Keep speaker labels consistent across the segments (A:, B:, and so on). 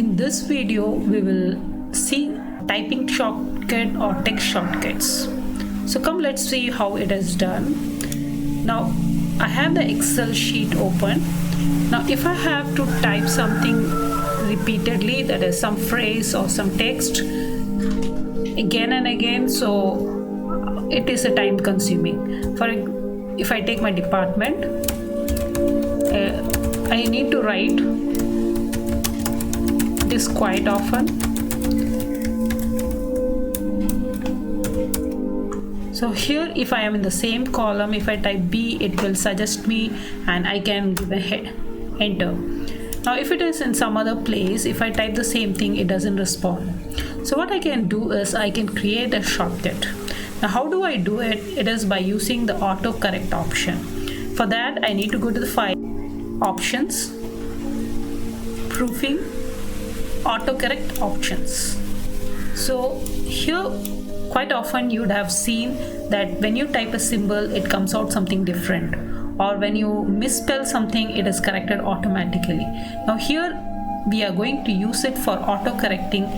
A: In this video, we will see typing shortcut or text shortcuts. So come, let's see how it is done. Now I have the Excel sheet open. Now if I have to type something repeatedly, that is some phrase or some text again and again, so it is a time consuming. If I take my department, I need to write this quite often. So here, if I am in the same column, if I type B, it will suggest me and I can give a enter. Now if it is in some other place, if I type the same thing, it doesn't respond. So what I can do is I can create a shortcut. Now how do I do it? It is by using the autocorrect option. For that, I need to go to the file, options, proofing, autocorrect options. So here, quite often you would have seen that when you type a symbol, it comes out something different, or when you misspell something, it is corrected automatically. Now here we are going to use it for auto-correcting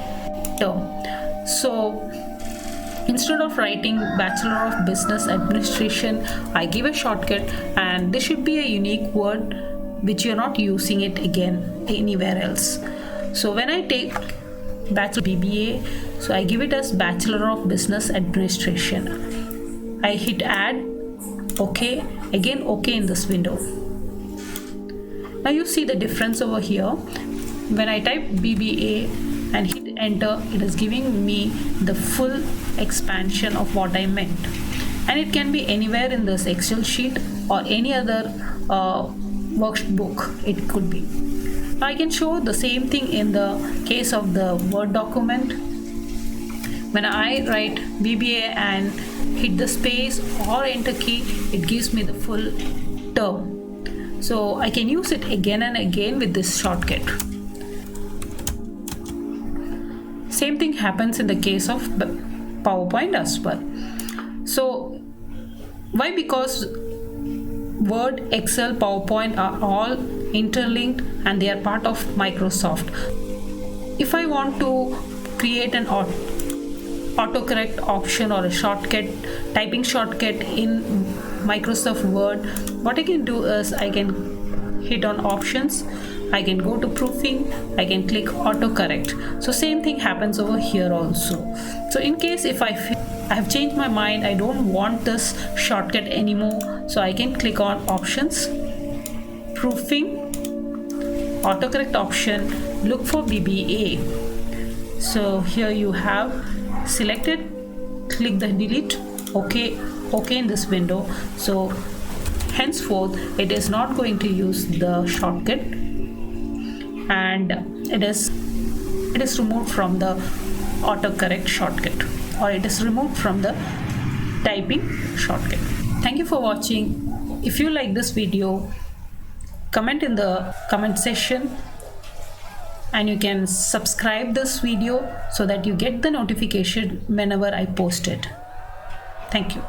A: term. So instead of writing Bachelor of Business Administration, I give a shortcut, and this should be a unique word which you're not using it again anywhere else. So when I take Bachelor BBA, so I give it as Bachelor of Business Administration. I hit add, OK, again OK in this window. Now you see the difference over here. When I type BBA and hit enter, it is giving me the full expansion of what I meant, and it can be anywhere in this Excel sheet or any other workbook it could be. Now I can show the same thing in the case of the Word document. When I write BBA and hit the space or enter key, it gives me the full term. So I can use it again and again with this shortcut. Same thing happens in the case of PowerPoint as well. So why? Because Word, Excel, PowerPoint are all interlinked and they are part of Microsoft. If I want to create an autocorrect option or a shortcut, typing shortcut in Microsoft Word, what I can do is I can hit on options, I can go to proofing, I can click autocorrect. So same thing happens over here also. So in case if I have changed my mind, I don't want this shortcut anymore, so I can click on options, proofing, autocorrect option, look for BBA. So here you have selected, click the delete, OK in this window. So henceforth it is not going to use the shortcut, and it is removed from the autocorrect shortcut, or it is removed from the typing shortcut. Thank you for watching. If you like this video, comment in the comment section, and you can subscribe this video so that you get the notification whenever I post it. Thank you.